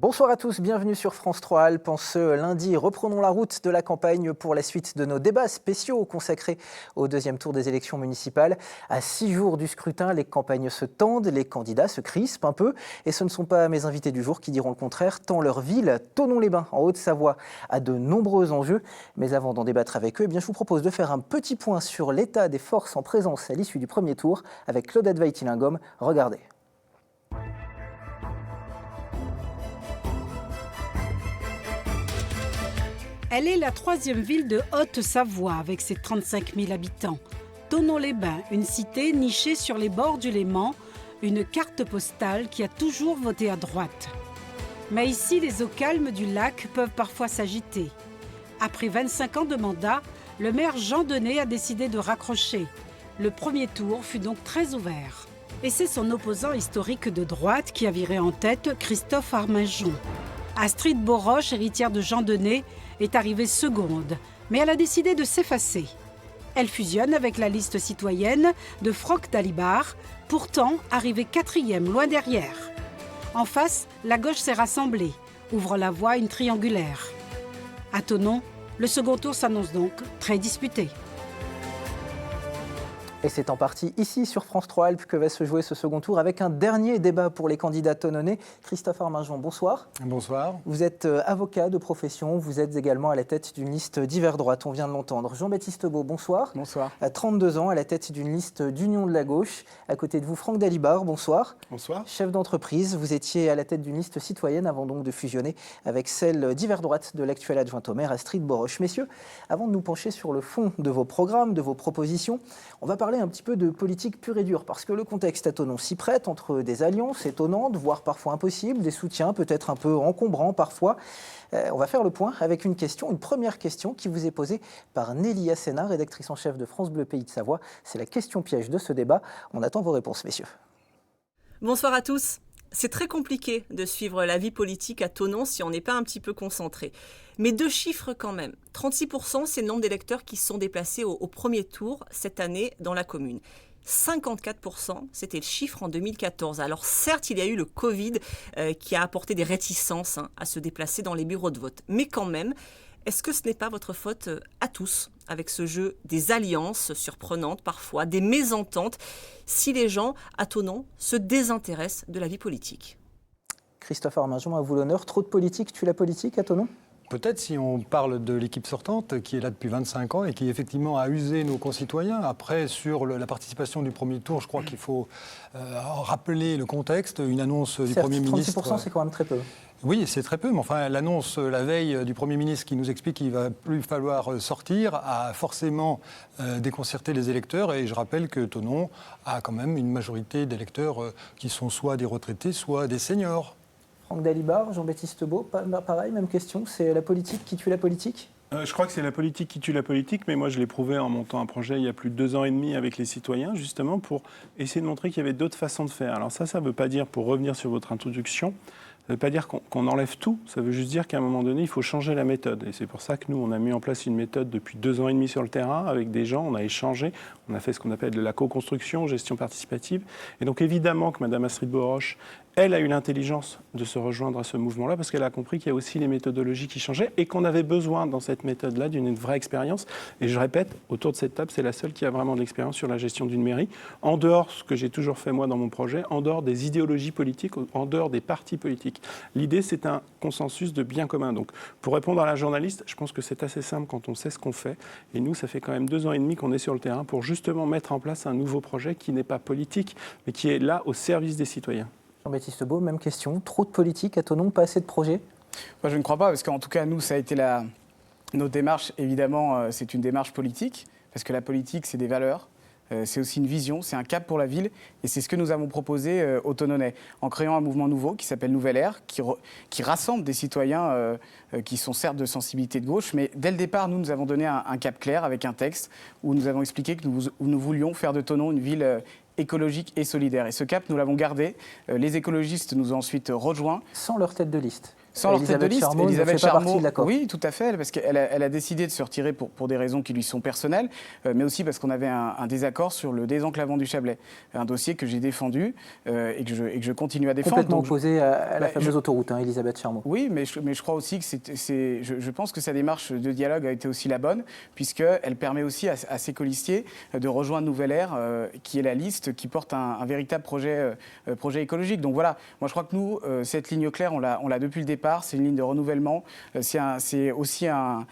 Bonsoir à tous, bienvenue sur France 3 Alpes. En ce lundi, reprenons la route de la campagne pour la suite de nos débats spéciaux consacrés au deuxième tour des élections municipales. À 6 jours du scrutin, les campagnes se tendent, les candidats se crispent un peu. Et ce ne sont pas mes invités du jour qui diront le contraire, tant leur ville, Thonon-les-Bains, en Haute-Savoie, a de nombreux enjeux. Mais avant d'en débattre avec eux, je vous propose de faire un petit point sur l'état des forces en présence à l'issue du premier tour avec Claudette Weitilingom. Regardez. Elle est la troisième ville de Haute-Savoie avec ses 35 000 habitants. Thonon-les-Bains, une cité nichée sur les bords du Léman, une carte postale qui a toujours voté à droite. Mais ici, les eaux calmes du lac peuvent parfois s'agiter. Après 25 ans de mandat, le maire Jean Denay a décidé de raccrocher. Le premier tour fut donc très ouvert. Et c'est son opposant historique de droite qui a viré en tête Christophe Arminjon. Astrid Boroche, héritière de Jean Denay, est arrivée seconde, mais elle a décidé de s'effacer. Elle fusionne avec la liste citoyenne de Franck Dalibard, pourtant arrivée quatrième, loin derrière. En face, la gauche s'est rassemblée, ouvre la voie à une triangulaire. À Thonon, le second tour s'annonce donc très disputé. Et c'est en partie ici, sur France 3 Alpes, que va se jouer ce second tour avec un dernier débat pour les candidats thononnais. Christophe Arminjon, bonsoir. Bonsoir. Vous êtes avocat de profession, vous êtes également à la tête d'une liste d'hiver droite, on vient de l'entendre. Jean-Baptiste Beau, bonsoir. Bonsoir. À 32 ans, à la tête d'une liste d'Union de la gauche. À côté de vous, Franck Dalibard, bonsoir. Bonsoir. Chef d'entreprise, vous étiez à la tête d'une liste citoyenne avant donc de fusionner avec celle d'hiver droite de l'actuelle adjointe au maire, Astrid Boroche. Messieurs, avant de nous pencher sur le fond de vos programmes, de vos propositions, on va parler un petit peu de politique pure et dure, parce que le contexte à Thonon s'y prête, entre des alliances étonnantes, voire parfois impossibles, des soutiens peut-être un peu encombrants parfois. On va faire le point avec une première question qui vous est posée par Nelly Asséna, rédactrice en chef de France Bleu Pays de Savoie. C'est la question piège de ce débat. On attend vos réponses, messieurs. Bonsoir à tous. C'est très compliqué de suivre la vie politique à Thonon si on n'est pas un petit peu concentré. Mais 2 chiffres quand même. 36%, c'est le nombre d'électeurs qui se sont déplacés au premier tour cette année dans la commune. 54%, c'était le chiffre en 2014. Alors certes, il y a eu le Covid qui a apporté des réticences à se déplacer dans les bureaux de vote. Mais quand même, est-ce que ce n'est pas votre faute à tous, avec ce jeu des alliances surprenantes parfois, des mésententes, si les gens à Thonon se désintéressent de la vie politique? Christophe Arminjon, à vous l'honneur. Trop de politique tue la politique à Thonon ? Peut-être si on parle de l'équipe sortante qui est là depuis 25 ans et qui effectivement a usé nos concitoyens. Après, sur la participation du premier tour, je crois qu'il faut rappeler le contexte. Une annonce du Premier ministre... 36%, c'est quand même très peu. Oui, c'est très peu, mais enfin, l'annonce la veille du Premier ministre qui nous explique qu'il ne va plus falloir sortir a forcément déconcerté les électeurs. Et je rappelle que Thonon a quand même une majorité d'électeurs qui sont soit des retraités, soit des seniors. Franck Dalibard, Jean-Baptiste Beau, pareil, même question. C'est la politique qui tue la politique ? Je crois que c'est la politique qui tue la politique, mais moi je l'ai prouvé en montant un projet il y a plus de 2 ans et demi avec les citoyens, justement pour essayer de montrer qu'il y avait d'autres façons de faire. Alors ça ne veut pas dire, pour revenir sur votre introduction, ça ne veut pas dire qu'on enlève tout, ça veut juste dire qu'à un moment donné, il faut changer la méthode. Et c'est pour ça que nous, on a mis en place une méthode depuis 2 ans et demi sur le terrain, avec des gens, on a échangé, on a fait ce qu'on appelle de la co-construction, gestion participative. Et donc évidemment que Mme Astrid Boroche, elle a eu l'intelligence de se rejoindre à ce mouvement-là parce qu'elle a compris qu'il y a aussi les méthodologies qui changeaient et qu'on avait besoin dans cette méthode-là d'une vraie expérience. Et je répète, autour de cette table, c'est la seule qui a vraiment de l'expérience sur la gestion d'une mairie, en dehors, ce que j'ai toujours fait moi dans mon projet, en dehors des idéologies politiques, en dehors des partis politiques. L'idée, c'est un consensus de bien commun. Donc, pour répondre à la journaliste, je pense que c'est assez simple quand on sait ce qu'on fait. Et nous, ça fait quand même 2 ans et demi qu'on est sur le terrain pour justement mettre en place un nouveau projet qui n'est pas politique, mais qui est là au service des citoyens. Jean-Baptiste Beau, même question. Trop de politique à Thonon, pas assez de projets ? Moi, je ne crois pas, parce qu'en tout cas, nous, ça a été notre démarche. Évidemment, c'est une démarche politique, parce que la politique, c'est des valeurs. C'est aussi une vision, c'est un cap pour la ville et c'est ce que nous avons proposé aux Thononnais en créant un mouvement nouveau qui s'appelle Nouvelle Ère, qui rassemble des citoyens qui sont certes de sensibilité de gauche, mais dès le départ, nous avons donné un cap clair avec un texte où nous avons expliqué que nous voulions faire de Thonon une ville écologique et solidaire. Et ce cap, nous l'avons gardé. Les écologistes nous ont ensuite rejoints. Sans leur tête de liste. Sans leur tête de liste, Charmot ne fait pas partie de l'accord. Oui, tout à fait, parce qu'elle a décidé de se retirer pour des raisons qui lui sont personnelles, mais aussi parce qu'on avait un désaccord sur le désenclavement du Chablais, un dossier que j'ai défendu et que je continue à défendre. Complètement opposé à la fameuse autoroute, Elisabeth Charmot. Oui, mais je crois aussi que je pense que sa démarche de dialogue a été aussi la bonne, puisqu'elle permet aussi à ses colistiers de rejoindre Nouvelle Ère, qui est la liste qui porte un véritable projet écologique. Donc voilà, moi je crois que nous, cette ligne claire, on l'a depuis le départ. C'est une ligne de renouvellement. C'est aussi un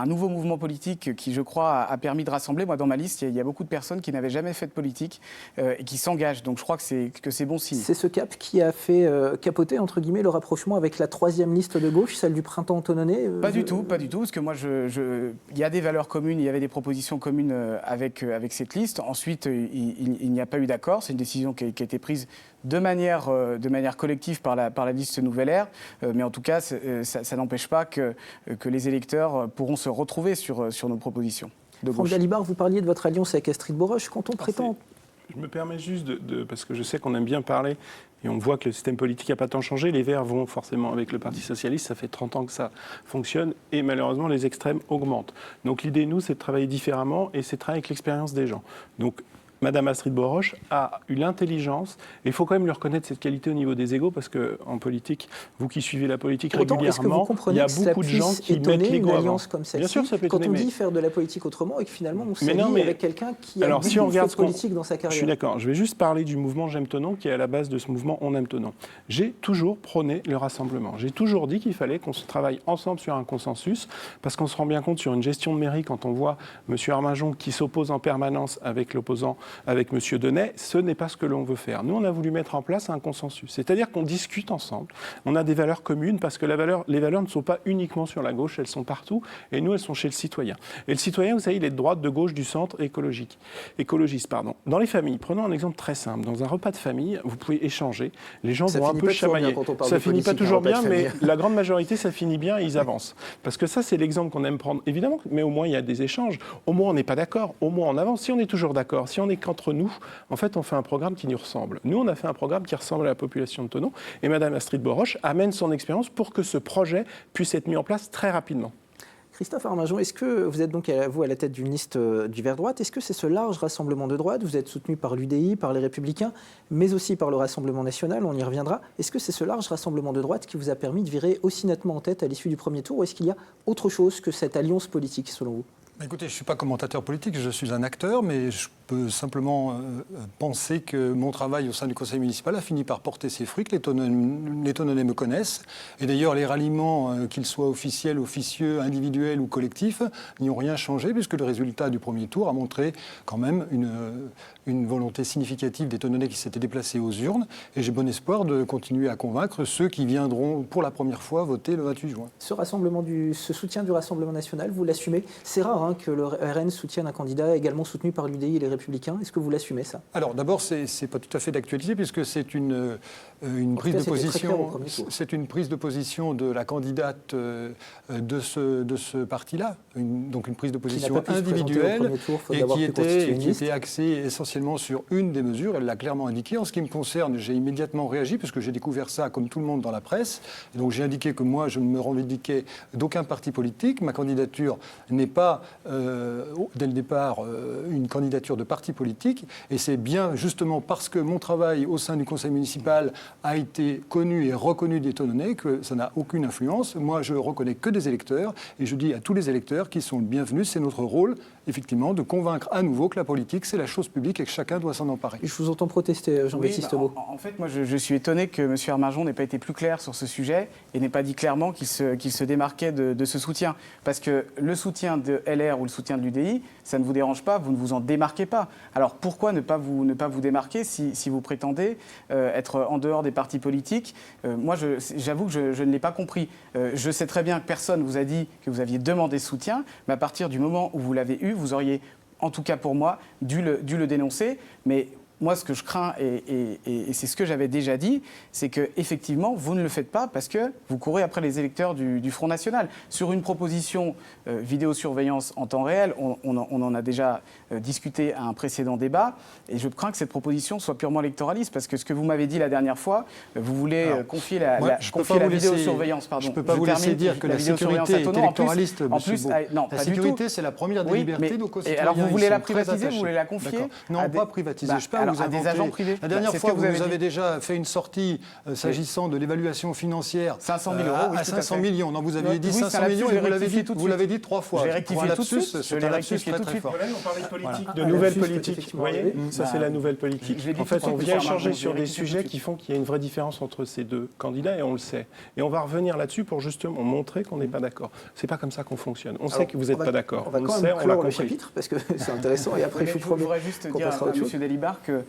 nouveau mouvement politique qui, je crois, a permis de rassembler. Moi, dans ma liste, il y a beaucoup de personnes qui n'avaient jamais fait de politique et qui s'engagent. Donc, je crois que c'est bon signe. C'est ce cap qui a fait capoter, entre guillemets, le rapprochement avec la troisième liste de gauche, celle du printemps Tononnet Pas du tout, parce que moi, il y a des valeurs communes, il y avait des propositions communes avec cette liste. Ensuite, il n'y a pas eu d'accord. C'est une décision qui a été prise de manière collective par la liste Nouvelle Ère, mais en tout cas, ça n'empêche pas que les électeurs pourront se retrouver sur nos propositions de gauche. Franck Dalibard, vous parliez de votre alliance avec Astrid Boroche. Quand on prétend... Je me permets juste parce que je sais qu'on aime bien parler, et on voit que le système politique n'a pas tant changé. Les Verts vont forcément avec le Parti Socialiste, ça fait 30 ans que ça fonctionne, et malheureusement, les extrêmes augmentent. Donc l'idée, nous, c'est de travailler différemment, et c'est de travailler avec l'expérience des gens. Donc, Madame Astrid Boroche a eu l'intelligence, et il faut quand même lui reconnaître cette qualité au niveau des égos, parce qu'en politique, vous qui suivez la politique régulièrement, il y a beaucoup de gens qui mettent l'ego avant. Alliance comme celle-ci, bien sûr, ça peut quand étonner, on dit faire de la politique autrement et que finalement on s'allie avec quelqu'un qui a beaucoup fait politique dans sa carrière. Je suis d'accord. Je vais juste parler du mouvement J'aime Thonon, qui est à la base de ce mouvement On aime Thonon. J'ai toujours prôné le rassemblement. J'ai toujours dit qu'il fallait qu'on se travaille ensemble sur un consensus, parce qu'on se rend bien compte sur une gestion de mairie, quand on voit M. Arminjon qui s'oppose en permanence avec l'opposant, avec M. Denay, ce n'est pas ce que l'on veut faire. Nous, on a voulu mettre en place un consensus. C'est-à-dire qu'on discute ensemble. On a des valeurs communes parce que les valeurs ne sont pas uniquement sur la gauche, elles sont partout. Et nous, elles sont chez le citoyen. Et le citoyen, vous savez, il est de droite, de gauche, du centre, écologiste. Dans les familles, prenons un exemple très simple. Dans un repas de famille, vous pouvez échanger. Les gens vont un peu chamailler. Ça finit pas toujours bien, mais la grande majorité, ça finit bien et ils avancent. Parce que ça, c'est l'exemple qu'on aime prendre. Évidemment, mais au moins, il y a des échanges. Au moins, on n'est pas d'accord. Au moins, on avance. Si on est toujours d'accord, si on est qu'entre nous, en fait, on fait un programme qui nous ressemble. Nous, on a fait un programme qui ressemble à la population de Thonon. Et Mme Astrid Boroche amène son expérience pour que ce projet puisse être mis en place très rapidement. Christophe Arminjon, est-ce que vous êtes donc vous à la tête d'une liste du Vert droite? Est-ce que c'est ce large rassemblement de droite? Vous êtes soutenu par l'UDI, par les Républicains, mais aussi par le Rassemblement national, on y reviendra. Est-ce que c'est ce large rassemblement de droite qui vous a permis de virer aussi nettement en tête à l'issue du premier tour, ou est-ce qu'il y a autre chose que cette alliance politique, selon vous? Écoutez, je ne suis pas commentateur politique, je suis un acteur, mais je peux simplement penser que mon travail au sein du conseil municipal a fini par porter ses fruits, que les Tononnais me connaissent. Et d'ailleurs, les ralliements, qu'ils soient officiels, officieux, individuels ou collectifs, n'y ont rien changé, puisque le résultat du premier tour a montré quand même une volonté significative des Tononnais qui s'étaient déplacés aux urnes. Et j'ai bon espoir de continuer à convaincre ceux qui viendront pour la première fois voter le 28 juin. Ce soutien du Rassemblement national, vous l'assumez? C'est rare que le RN soutienne un candidat également soutenu par l'UDI et les Républicains. Est-ce que vous l'assumez, ça? Alors d'abord, c'est pas tout à fait d'actualité, puisque c'est une prise de position. C'est une prise de position de la candidate de ce parti-là, donc une prise de position individuelle et qui était axée essentiellement sur une des mesures. Elle l'a clairement indiqué. En ce qui me concerne, j'ai immédiatement réagi parce que j'ai découvert ça comme tout le monde dans la presse. Et donc j'ai indiqué que moi, je ne me revendiquais d'aucun parti politique. Ma candidature n'est pas dès le départ une candidature de parti politique, et c'est bien justement parce que mon travail au sein du conseil municipal a été connu et reconnu des Tononnais que ça n'a aucune influence. Moi, je reconnais que des électeurs, et je dis à tous les électeurs qu'ils sont le bienvenu. C'est notre rôle, effectivement, de convaincre à nouveau que la politique, c'est la chose publique et que chacun doit s'en emparer. Je vous entends protester, Jean-Baptiste Beau. En fait, moi, je suis étonné que M. Arminjon n'ait pas été plus clair sur ce sujet et n'ait pas dit clairement qu'il se démarquait de ce soutien. Parce que le soutien de LR ou le soutien de l'UDI, ça ne vous dérange pas, vous ne vous en démarquez pas. Alors pourquoi ne pas vous démarquer si vous prétendez être en dehors des partis politiques? Moi, j'avoue que je ne l'ai pas compris. Je sais très bien que personne vous a dit que vous aviez demandé ce soutien, mais à partir du moment où vous l'avez eu, vous auriez, en tout cas pour moi, dû le dénoncer. Mais moi, ce que je crains, et c'est ce que j'avais déjà dit, c'est qu'effectivement, vous ne le faites pas parce que vous courez après les électeurs du Front National. Sur une proposition vidéosurveillance en temps réel, on en a déjà discuté à un précédent débat, et je crains que cette proposition soit purement électoraliste, parce que ce que vous m'avez dit la dernière fois, vous voulez confier la vidéosurveillance. Je ne peux pas vous laisser dire que la sécurité est électoraliste, monsieur Beau. Non, la pas sécurité, du tout. c'est la première des libertés, nos concitoyens. Alors vous voulez la privatiser, vous voulez la confier Non, pas privatiser. Je ne sais pas vous à des agents privés. La dernière fois, vous avez déjà fait une sortie s'agissant de l'évaluation financière 500 000 euros, à 500 millions. Non, vous aviez dit 500 millions et vous l'avez dit 3 fois. Je l'ai rectifié tout de suite. Je l'ai rectifié tout de suite. On parlait de politique, de nouvelle politique. Vous voyez, ça c'est la nouvelle politique. En fait, on vient échanger sur des sujets qui font qu'il y a une vraie différence entre ces deux candidats et on le sait. Et on va revenir là-dessus pour justement montrer qu'on n'est pas d'accord. C'est pas comme ça qu'on fonctionne. On sait que vous n'êtes pas d'accord. On va quand même clore le chapitre parce que c'est intéressant et après je vous promets qu'on passera à autre chose. M. Dalibard que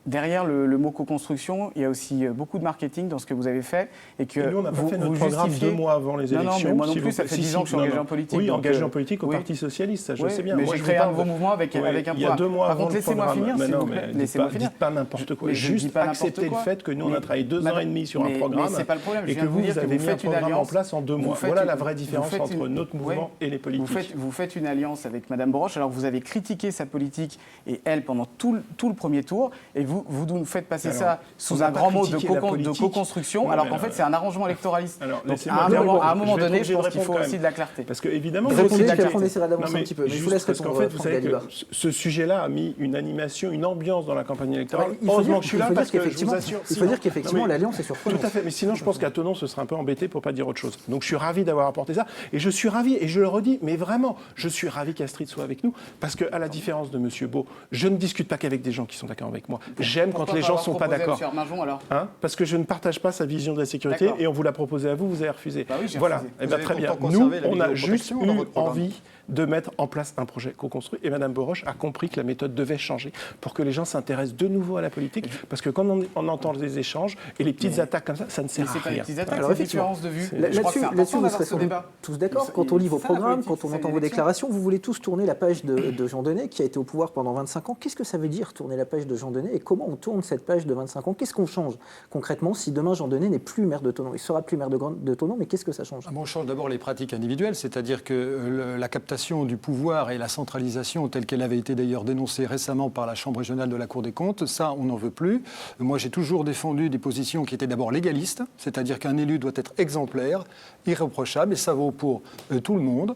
derrière le mot co-construction, il y a aussi beaucoup de marketing dans ce que vous avez fait. Et nous, on n'a pas fait notre programme 2 mois avant les élections. Non, mais moi non plus, ça fait 10 ans que je suis engagé en politique. Oui, engagé en politique au Parti Socialiste, ça je sais bien. Mais j'ai créé un nouveau mouvement avec un programme. Il y a 2 mois avant le Laissez-moi programme. finir, s'il vous plaît. Ne dites pas n'importe quoi. Juste accepter le fait que nous, on a travaillé 2 ans et demi sur un programme et que vous avez mis un programme en place en 2 mois. Voilà la vraie différence entre notre mouvement et les politiques. Vous faites une alliance avec Mme Boroche, alors vous avez critiqué sa politique et elle pendant tout le premier tour, et vous nous faites passer ça sous un grand mot de co-construction, alors qu'en fait c'est un arrangement électoraliste. Donc à un moment donné, je pense qu'il faut aussi de la clarté. Parce que évidemment, on essaiera d'avancer un petit peu. Mais je vous laisse parce qu'en fait, vous savez que ce sujet-là a mis une animation, une ambiance dans la campagne électorale. Heureusement que je suis là parce que je vous assure. Il faut dire qu'effectivement l'alliance est sur fond. Tout à fait, mais sinon je pense qu'à Thonon ce serait un peu embêté pour pas dire autre chose. Donc je suis ravi d'avoir apporté ça et je suis ravi, et je le redis, mais vraiment, je suis ravi qu'Astrid soit avec nous parce qu'à la différence de M. Beau, je ne discute pas qu'avec des gens qui sont d'accord avec moi. J'aime quand les gens ne sont pas d'accord. Parce que je ne partage pas sa vision de la sécurité et on vous l'a proposé à vous, vous avez refusé. Voilà, très bien. Nous, on a juste eu envie de mettre en place un projet co-construit. Et Mme Boroche a compris que la méthode devait changer pour que les gens s'intéressent de nouveau à la politique. Parce que quand on entend des échanges et les petites attaques comme ça, ça ne sert à rien. C'est pas les petites attaques, c'est différence de vue. Là-dessus, vous serez tous d'accord. Quand on lit vos programmes, quand on entend vos déclarations, vous voulez tous tourner la page de Jean Denay, qui a été au pouvoir pendant 25 ans. Qu'est-ce que ça veut dire, tourner la page de Jean Denay, et comment on tourne cette page de 25 ans? Qu'est-ce qu'on change concrètement si demain Jean Denay n'est plus maire de Thonon? Il sera plus maire de Thonon, mais qu'est-ce que ça change? On change d'abord les pratiques individuelles, c'est-à-dire que la captation du pouvoir et la centralisation telle qu'elle avait été d'ailleurs dénoncée récemment par la Chambre régionale de la Cour des comptes, ça, on n'en veut plus. Moi, j'ai toujours défendu des positions qui étaient d'abord légalistes, c'est-à-dire qu'un élu doit être exemplaire, irréprochable, et ça vaut pour tout le monde.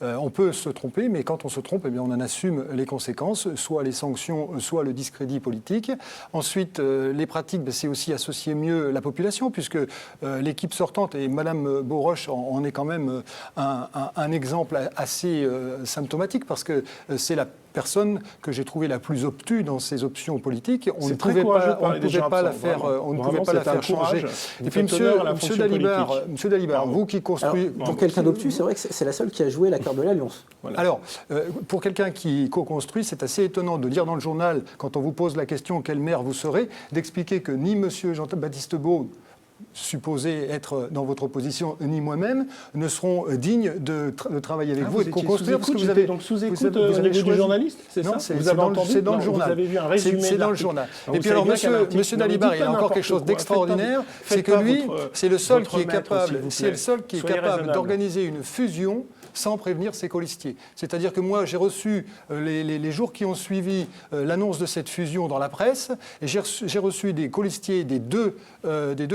On peut se tromper, mais quand on se trompe, eh bien, on en assume les conséquences, soit les sanctions, soit le discrédit politique. Ensuite, les pratiques, c'est aussi associer mieux la population, puisque l'équipe sortante, et Mme Boroche en est quand même un exemple assez symptomatique, parce que c'est la personne que j'ai trouvée la plus obtue dans ses options politiques. On ne pouvait pas la faire changer. Et puis, Monsieur Dalibard, vous qui construisez... Pour quelqu'un d'obtus, c'est vrai que c'est la seule qui a joué la carte de l'Alliance. Voilà. Alors, pour quelqu'un qui co-construit, c'est assez étonnant de lire dans le journal, quand on vous pose la question quel maire vous serez, d'expliquer que ni Monsieur Jean-Baptiste Beau, supposé être dans votre opposition, ni moi-même, ne seront dignes de travailler avec vous et de co-construire. Parce que vous avez donc sous-écoute au niveau du journaliste, c'est ça? C'est dans le journal. Vous avez vu un résumé. C'est dans le journal. Et puis alors, Monsieur Dalibard, il a encore quelque chose d'extraordinaire, c'est que lui, c'est le seul qui est capable d'organiser une fusion sans prévenir ses colistiers. C'est-à-dire que moi, j'ai reçu, les jours qui ont suivi l'annonce de cette fusion dans la presse, et j'ai reçu des colistiers des deux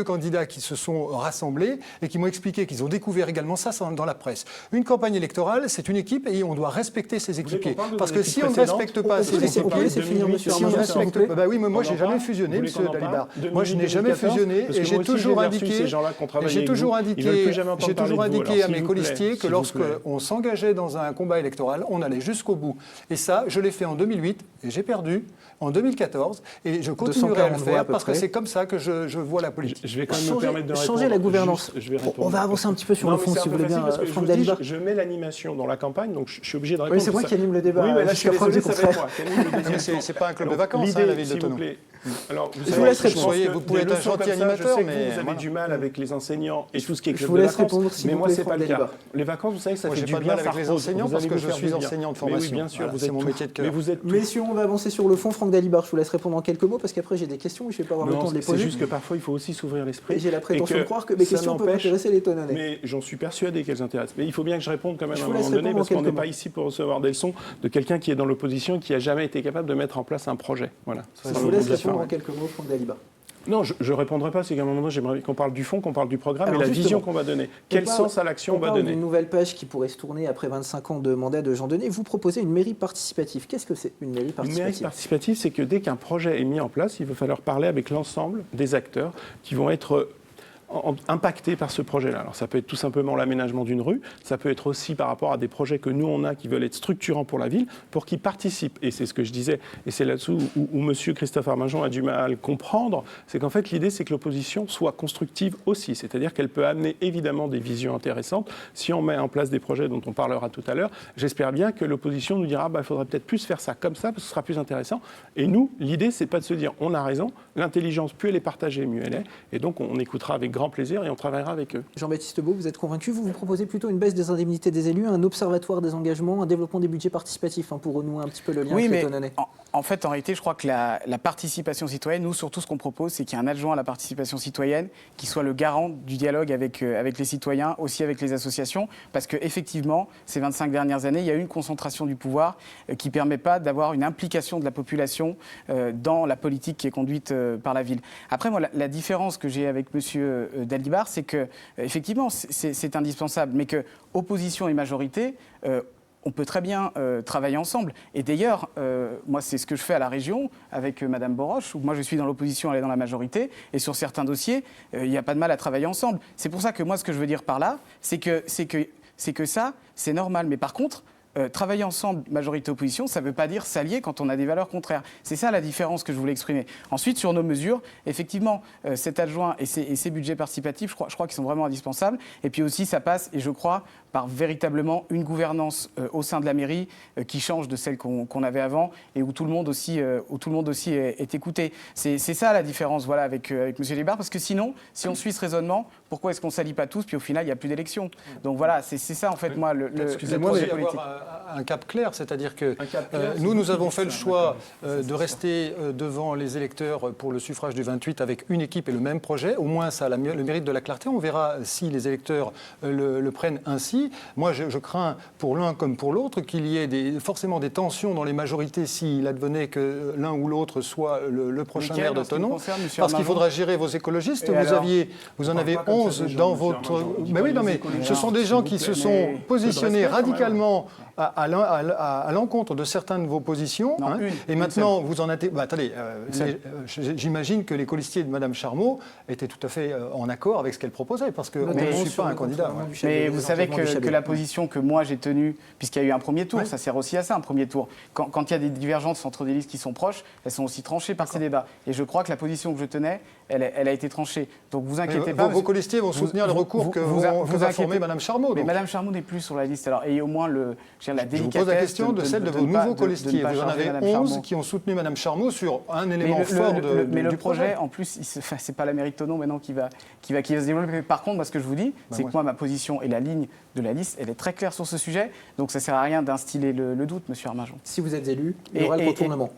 candidats qui se sont rassemblés et qui m'ont expliqué qu'ils ont découvert également ça dans la presse. Une campagne électorale, c'est une équipe et on doit respecter ses équipiers. Parce que si on ne respecte pas ses équipiers, si on ne respecte pas... oui, mais moi, je n'ai jamais fusionné, M. Dalibard. Moi, je n'ai jamais fusionné et j'ai toujours indiqué à mes colistiers que lorsqu'on s'engageait dans un combat électoral, on allait jusqu'au bout. Et ça, je l'ai fait en 2008 et j'ai perdu en 2014 et je continuerai à le faire parce que c'est comme ça que je vois la politique. Je vais quand même me permettre de répondre. Changer la gouvernance. On va avancer un petit peu sur le fond, si vous voulez bien, Franck Dalibard. Je mets l'animation dans la campagne, donc je suis obligé de répondre. Oui, c'est moi qui anime le débat. Oui, mais là, je suis désolé, ça va être moi. C'est pas un club de vacances, la ville de Thonon. Alors, Je vous laisse répondre. Vous pouvez être un gentil animateur, je sais que mais vous avez voilà. du mal avec les enseignants et tout ce qui est Je club vous de laisse vacances, répondre, s'il mais vous moi, plaît, c'est pas Franck le cas. Dalibard. Les vacances, vous savez que ça Moi, fait j'ai du pas de bien, mal ça avec les repose. enseignants Vous parce allez que vous je faire suis du bien. enseignant de Mais formation. oui, bien sûr, Voilà, vous c'est êtes mon tout. métier de cœur. Mais vous êtes tout. Messieurs, on va avancer sur le fond. Franck Dalibard, je vous laisse répondre en quelques mots parce qu'après j'ai des questions et je ne vais pas avoir le temps Non, de les c'est poser. juste que parfois, il faut aussi s'ouvrir l'esprit. Et j'ai la prétention Et de que croire que mes ça questions peuvent n'empêche- intéresser les Tononnais. Mais j'en suis persuadé qu'elles intéressent. Mais il faut bien que je réponde quand même Je à un vous laisse moment donné, répondre en parce qu'on quelques n'est pas mots. ici pour recevoir des leçons de quelqu'un qui est dans l'opposition et qui n'a jamais été capable de mettre en place un projet. Voilà. Je Ça, vous on laisse dit ça, répondre ouais. en quelques mots, Franck Dalibard. Non, je ne répondrai pas, c'est qu'à un moment donné, j'aimerais qu'on parle du fond, qu'on parle du programme Alors et la justement, vision qu'on va donner. Quel sens à l'action on va parle donner d'une nouvelle page qui pourrait se tourner après 25 ans de mandat de Jean Denay. Vous proposez une mairie participative. Qu'est-ce que c'est une mairie Une participative? mairie participative, c'est que dès qu'un projet est mis en place, il va falloir parler avec l'ensemble des acteurs qui vont être impactés par ce projet-là. Alors ça peut être tout simplement l'aménagement d'une rue, ça peut être aussi par rapport à des projets que nous on a qui veulent être structurants pour la ville, pour qu'ils participent. Et c'est ce que je disais, et c'est là-dessous où monsieur Christophe Arminjon a du mal à le comprendre, c'est qu'en fait l'idée c'est que l'opposition soit constructive aussi, c'est-à-dire qu'elle peut amener évidemment des visions intéressantes. Si on met en place des projets dont on parlera tout à l'heure, j'espère bien que l'opposition nous dira il faudrait peut-être plus faire ça comme ça, parce que ce sera plus intéressant. Et nous, l'idée c'est pas de se dire on a raison, l'intelligence plus elle est partagée, mieux elle est. Et donc on écoutera avec grand plaisir et on travaillera avec eux. Jean-Baptiste Beau, vous êtes convaincu? Vous proposez plutôt une baisse des indemnités des élus, un observatoire des engagements, un développement des budgets participatifs, pour renouer un petit peu le lien avec les Tononnais. En fait, en réalité, je crois que la participation citoyenne, nous, surtout, ce qu'on propose, c'est qu'il y ait un adjoint à la participation citoyenne qui soit le garant du dialogue avec les citoyens, aussi avec les associations, parce qu'effectivement, ces 25 dernières années, il y a eu une concentration du pouvoir qui ne permet pas d'avoir une implication de la population dans la politique qui est conduite par la ville. Après, moi, la différence que j'ai avec M. Dalibard, c'est que, effectivement, c'est indispensable, mais que opposition et majorité, on peut très bien travailler ensemble. Et d'ailleurs, moi, c'est ce que je fais à la région avec Madame Boroche, où moi, je suis dans l'opposition, elle est dans la majorité. Et sur certains dossiers, il n'y a pas de mal à travailler ensemble. C'est pour ça que moi, ce que je veux dire par là, c'est que ça, c'est normal. Mais par contre, travailler ensemble, majorité-opposition, ça ne veut pas dire s'allier quand on a des valeurs contraires. C'est ça la différence que je voulais exprimer. Ensuite, sur nos mesures, effectivement, cet adjoint et ces budgets participatifs, je crois qu'ils sont vraiment indispensables. Et puis aussi, ça passe, et je crois, par véritablement une gouvernance au sein de la mairie qui change de celle qu'on avait avant et où tout le monde aussi, est écouté. C'est ça la différence, voilà, avec M. Dalibard, parce que sinon, si on suit ce raisonnement, pourquoi est-ce qu'on ne s'allie pas tous, puis au final, il n'y a plus d'élection? Donc voilà, c'est ça, en fait, moi, le Excusez-moi, projet mais politique. un cap clair, c'est-à-dire que nous avons fait le choix de rester devant les électeurs pour le suffrage du 28 avec une équipe et le même projet. Au moins, ça a le mérite de la clarté. On verra si les électeurs le prennent ainsi. Moi, je crains pour l'un comme pour l'autre qu'il y ait forcément des tensions dans les majorités s'il advenait que l'un ou l'autre soit le prochain maire de Thonon. Parce qu'il faudra gérer vos écologistes. Vous en avez 11 dans votre... Mais oui, non, mais ce sont des gens qui se sont positionnés radicalement à l'encontre de certaines de vos positions. Non, et maintenant, vous en êtes... attendez, j'imagine que les colistiers de Mme Charmot étaient tout à fait en accord avec ce qu'elle proposait, parce qu'on ne suit pas un candidat. Mais vous savez que la position que moi j'ai tenue, puisqu'il y a eu un premier tour, ça sert aussi à ça, un premier tour. Quand il y a des divergences entre des listes qui sont proches, elles sont aussi tranchées par ces débats. Et je crois que la position que je tenais, elle a été tranchée. Donc vous inquiétez pas. Vos colistiers vont soutenir le recours que va former Mme Charmot. Mais Mme Charmot n'est plus sur la liste. Alors, ayez au moins la délicatesse. Je vous pose la question de celle de vos nouveaux colistiers. Vous en avez 11 qui ont soutenu Mme Charmot sur un élément fort du projet. Mais le projet, en plus, c'est pas la mairie de Thonon maintenant qui va se développer. Par contre, moi, ce que je vous dis, c'est que moi, ma position et la ligne de la liste, elle est très claire sur ce sujet. Donc, ça ne sert à rien d'instiller le doute, M. Arminjon. Si vous êtes élu, il y aura le contournement.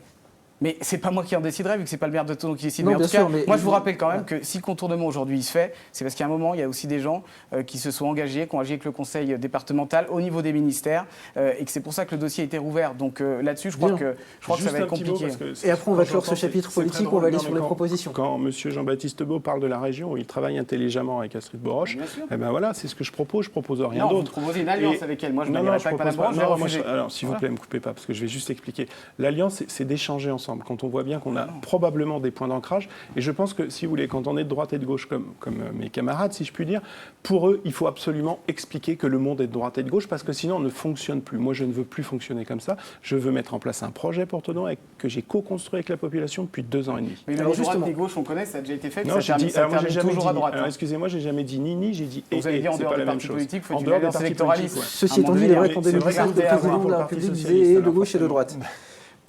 Mais c'est pas moi qui en déciderai, vu que c'est pas le maire de Thonon qui décide. Non, mais en tout cas, mais moi je vous rappelle quand même que si le contournement aujourd'hui il se fait, c'est parce qu'à un moment il y a aussi des gens qui se sont engagés, qui ont agi avec le conseil départemental au niveau des ministères, et que c'est pour ça que le dossier a été rouvert. Donc là-dessus, je crois que ça va être compliqué. Et après, on va clore ce chapitre politique, on va aller sur les propositions. Quand M. Jean-Baptiste Beau parle de la région où il travaille intelligemment avec Astrid Boroche, eh ben voilà, c'est ce que je propose rien d'autre. Vous proposez une alliance avec elle. Moi je n'allierai pas avec Mme Boroche. Alors s'il vous plaît, ne me coupez pas, parce que je vais juste expliquer. L'alliance, c'est d'échanger ensemble. Quand on voit bien qu'on a probablement des points d'ancrage. Et je pense que, si vous voulez, quand on est de droite et de gauche, comme mes camarades, si je puis dire, pour eux, il faut absolument expliquer que le monde est de droite et de gauche, parce que sinon, on ne fonctionne plus. Moi, je ne veux plus fonctionner comme ça. Je veux mettre en place un projet pour Thonon que j'ai co-construit avec la population depuis 2 ans et demi. Mais le droite et gauche, on connaît, ça a déjà été fait. Non, ça termine toujours à droite. Excusez-moi, j'ai jamais dit ni, j'ai dit vous avez dit en dehors des partis politiques, il faut du alliance électoraliste. Ceci étant dit, il est vrai qu'en 2017, le président de la République disait de gauche et de droite.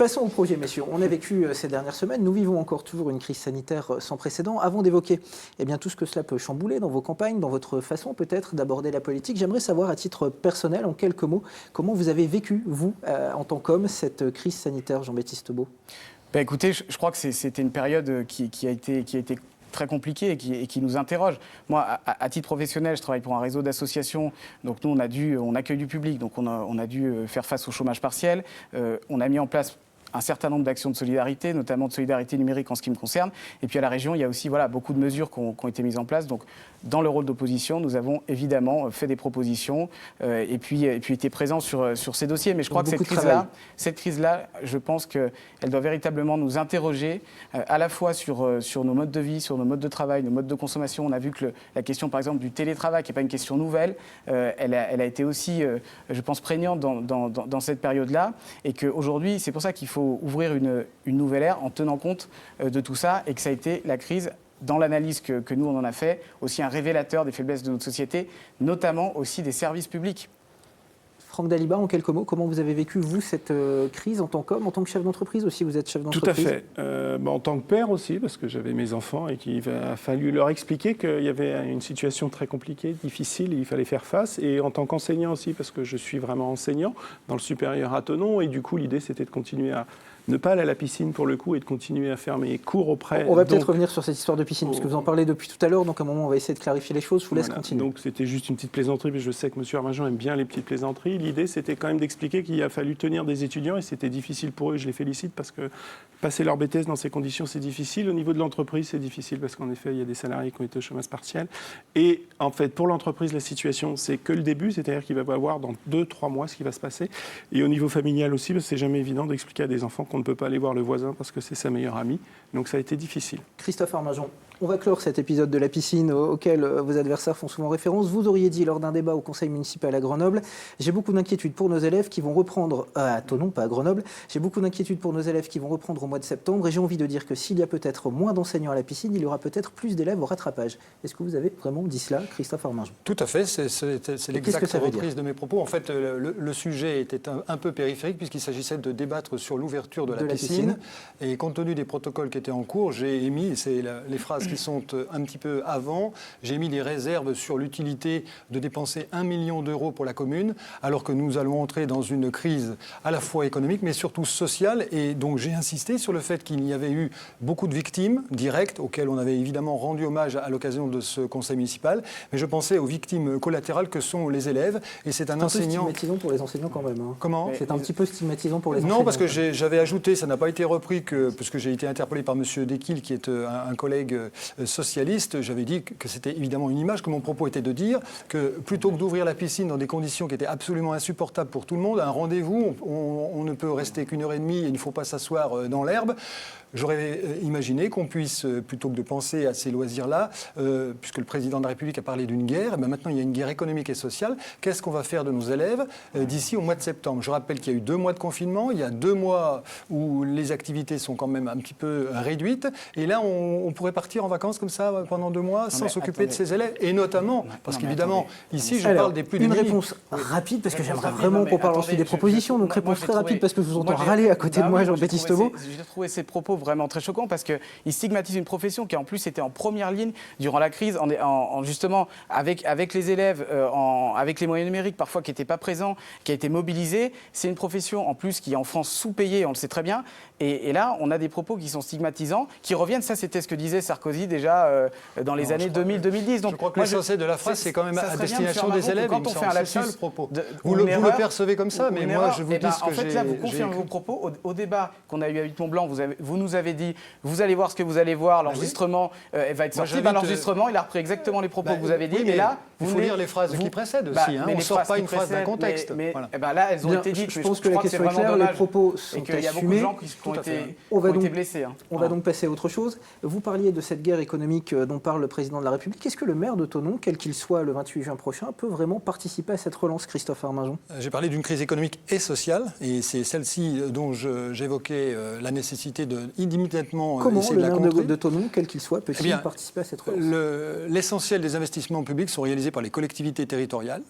Passons au projet, messieurs. On a vécu ces dernières semaines, nous vivons encore toujours une crise sanitaire sans précédent. Avant d'évoquer tout ce que cela peut chambouler dans vos campagnes, dans votre façon peut-être d'aborder la politique, j'aimerais savoir à titre personnel, en quelques mots, comment vous avez vécu, vous, en tant qu'homme, cette crise sanitaire, Jean-Baptiste Taubeau. Écoutez, je crois que c'était une période qui a été très compliquée et qui nous interroge. Moi, à titre professionnel, je travaille pour un réseau d'associations. Donc nous, on accueille du public. Donc on a dû faire face au chômage partiel. On a mis en place un certain nombre d'actions de solidarité, notamment de solidarité numérique en ce qui me concerne. Et puis à la région, il y a aussi beaucoup de mesures qui ont été mises en place. Donc dans le rôle d'opposition, nous avons évidemment fait des propositions et puis été présents sur ces dossiers. Mais je crois que cette crise-là, je pense qu'elle doit véritablement nous interroger à la fois sur nos modes de vie, sur nos modes de travail, nos modes de consommation. On a vu que la question, par exemple, du télétravail, qui n'est pas une question nouvelle, elle a été aussi, je pense, prégnante dans cette période-là. Et qu'aujourd'hui, c'est pour ça qu'il faut ouvrir une nouvelle ère en tenant compte de tout ça et que ça a été la crise, dans l'analyse que nous on en a fait, aussi un révélateur des faiblesses de notre société, notamment aussi des services publics. Franck Dalibat, en quelques mots, comment vous avez vécu, vous, cette crise en tant qu'homme, en tant que chef d'entreprise aussi? Vous êtes chef d'entreprise? Tout à fait. En tant que père aussi, parce que j'avais mes enfants et qu'il a fallu leur expliquer qu'il y avait une situation très compliquée, difficile, et il fallait faire face. Et en tant qu'enseignant aussi, parce que je suis vraiment enseignant dans le supérieur à Thonon. Et du coup, l'idée, c'était de continuer à ne pas aller à la piscine pour le coup et de continuer à faire mes cours auprès. On va peut-être revenir sur cette histoire de piscine, parce que vous en parlez depuis tout à l'heure, donc à un moment on va essayer de clarifier les choses, je vous laisse continuer. Donc c'était juste une petite plaisanterie, mais je sais que M. Arminjon aime bien les petites plaisanteries. L'idée c'était quand même d'expliquer qu'il a fallu tenir des étudiants et c'était difficile pour eux, je les félicite parce que passer leur BTS dans ces conditions c'est difficile. Au niveau de l'entreprise c'est difficile parce qu'en effet il y a des salariés qui ont été au chômage partiel. Et en fait pour l'entreprise la situation c'est que le début, c'est-à-dire qu'il va voir dans 2-3 mois ce qui va se passer. Et au niveau familial aussi, parce que c'est jamais évident d'expliquer à des enfants qu'on ne peut pas aller voir le voisin parce que c'est sa meilleure amie. Donc ça a été difficile. Christophe Arminjon, on va clore cet épisode de la piscine auquel vos adversaires font souvent référence. Vous auriez dit lors d'un débat au conseil municipal à Grenoble, j'ai beaucoup d'inquiétudes pour nos élèves qui vont reprendre, à Thonon, pas à Grenoble, j'ai beaucoup d'inquiétudes pour nos élèves qui vont reprendre au mois de septembre et j'ai envie de dire que s'il y a peut-être moins d'enseignants à la piscine, il y aura peut-être plus d'élèves au rattrapage. Est-ce que vous avez vraiment dit cela, Christophe Arminjon? Tout à fait, c'est l'exacte reprise de mes propos. En fait, le sujet était un peu périphérique puisqu'il s'agissait de débattre sur l'ouverture de la piscine. Et compte tenu des protocoles qui étaient en cours, j'ai émis, c'est les phrases qui sont un petit peu avant, j'ai mis des réserves sur l'utilité de dépenser 1 million d'euros pour la commune, alors que nous allons entrer dans une crise à la fois économique, mais surtout sociale. Et donc j'ai insisté sur le fait qu'il y avait eu beaucoup de victimes directes, auxquelles on avait évidemment rendu hommage à l'occasion de ce conseil municipal. Mais je pensais aux victimes collatérales que sont les élèves. Et c'est un enseignant... peu stigmatisant pour les enseignants quand même. Hein. Comment? C'est un petit peu stigmatisant pour les enseignants. Non, parce que j'avais ajouté, ça n'a pas été repris, parce que j'ai été interpellé par M. Dequille, qui est un collègue socialiste. J'avais dit que c'était évidemment une image, que mon propos était de dire que plutôt que d'ouvrir la piscine dans des conditions qui étaient absolument insupportables pour tout le monde, un rendez-vous, on ne peut rester qu'une heure et demie et il ne faut pas s'asseoir dans l'herbe. J'aurais imaginé qu'on puisse, plutôt que de penser à ces loisirs-là, puisque le président de la République a parlé d'une guerre, et maintenant il y a une guerre économique et sociale, qu'est-ce qu'on va faire de nos élèves d'ici au mois de septembre? Je rappelle qu'il y a eu 2 mois de confinement, il y a 2 mois où les activités sont quand même un petit peu réduites, et là on pourrait partir en vacances comme ça pendant 2 mois sans s'occuper de ces élèves, et notamment, parce qu'évidemment, ici je parle des plus démunis. Une réponse rapide, parce que j'aimerais vraiment qu'on parle ensuite des propositions, donc réponse très rapide, parce que je vous entends râler à côté de moi, Jean-Baptiste Taubeau. J'ai trouvé ces propos vraiment très choquants parce qu'il stigmatise une profession qui en plus était en première ligne durant la crise, justement avec les élèves, avec les moyens numériques parfois qui n'étaient pas présents, qui a été mobilisée. C'est une profession en plus qui est en France sous-payée, on le sait très bien. Et là, on a des propos qui sont stigmatisants, qui reviennent. Ça, c'était ce que disait Sarkozy déjà dans les années 2000-2010. Je crois que l'essentiel de la phrase, c'est quand même à destination des élèves. Quand on fait un lapsus, le propos. Vous le percevez comme ça, mais moi, je vous dis ce que j'ai... En fait, là, vous confirmez vos propos. Au débat qu'on a eu à Huit-Mont-Blanc, vous nous avez dit, vous allez voir ce que vous allez voir, l'enregistrement va être sorti. L'enregistrement, il a repris exactement les propos que vous avez dit. Mais là, il faut lire les phrases qui précèdent aussi. On ne sort pas une phrase d'un contexte. Mais là, elles ont été dites. Je pense que la question est claire, les propos sont assumés. Il y a beaucoup de gens qui ont été blessés. On va donc passer à autre chose. Vous parliez de cette guerre économique dont parle le président de la République. Est-ce que le maire de Thonon, quel qu'il soit le 28 juin prochain, peut vraiment participer à cette relance, Christophe Arminjon? J'ai parlé d'une crise économique et sociale, et c'est celle-ci dont j'évoquais la nécessité de immédiatement essayer de la contrer. Comment le maire de Thonon, quel qu'il soit, peut-il participer à cette relance? L'essentiel des investissements publics sont réalisés par les collectivités territoriales.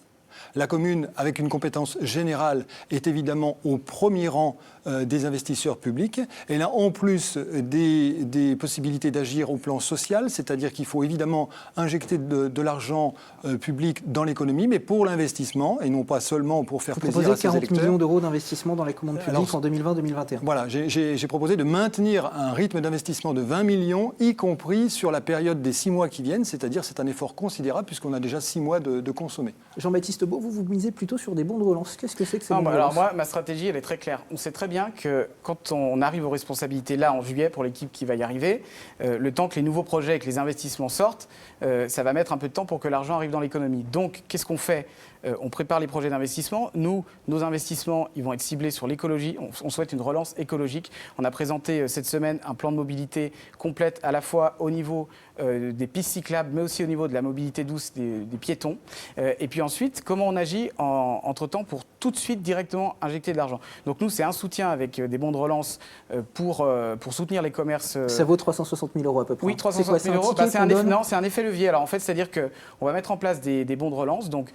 La commune, avec une compétence générale, est évidemment au premier rang des investisseurs publics. Elle a en plus des possibilités d'agir au plan social, c'est-à-dire qu'il faut évidemment injecter de l'argent public dans l'économie, mais pour l'investissement et non pas seulement pour faire plaisir à ses électeurs. 40 millions d'euros d'investissement dans les commandes publiques en 2020-2021. Voilà, j'ai proposé de maintenir un rythme d'investissement de 20 millions, y compris sur la période des 6 mois qui viennent, c'est-à-dire c'est un effort considérable puisqu'on a déjà 6 mois de consommer. Jean-Baptiste Beau, vous misez plutôt sur des bons de relance. Qu'est-ce que c'est que ces bons de relance? Alors moi, ma stratégie, elle est très claire. On sait très bien que quand on arrive aux responsabilités là en juillet pour l'équipe qui va y arriver, le temps que les nouveaux projets et que les investissements sortent, ça va mettre un peu de temps pour que l'argent arrive dans l'économie. Donc, qu'est-ce qu'on fait? On prépare les projets d'investissement. Nous, nos investissements, ils vont être ciblés sur l'écologie. On souhaite une relance écologique. On a présenté cette semaine un plan de mobilité complète à la fois au niveau des pistes cyclables, mais aussi au niveau de la mobilité douce des piétons. Et puis ensuite, comment on agit entre-temps pour tout de suite directement injecter de l'argent. Donc nous, c'est un soutien avec des bons de relance pour soutenir les commerces. Ça vaut 360 000 euros à peu près. Oui, 360 000 euros. C'est un effet levier. Alors en fait, c'est-à-dire qu'on va mettre en place des bons de relance. Donc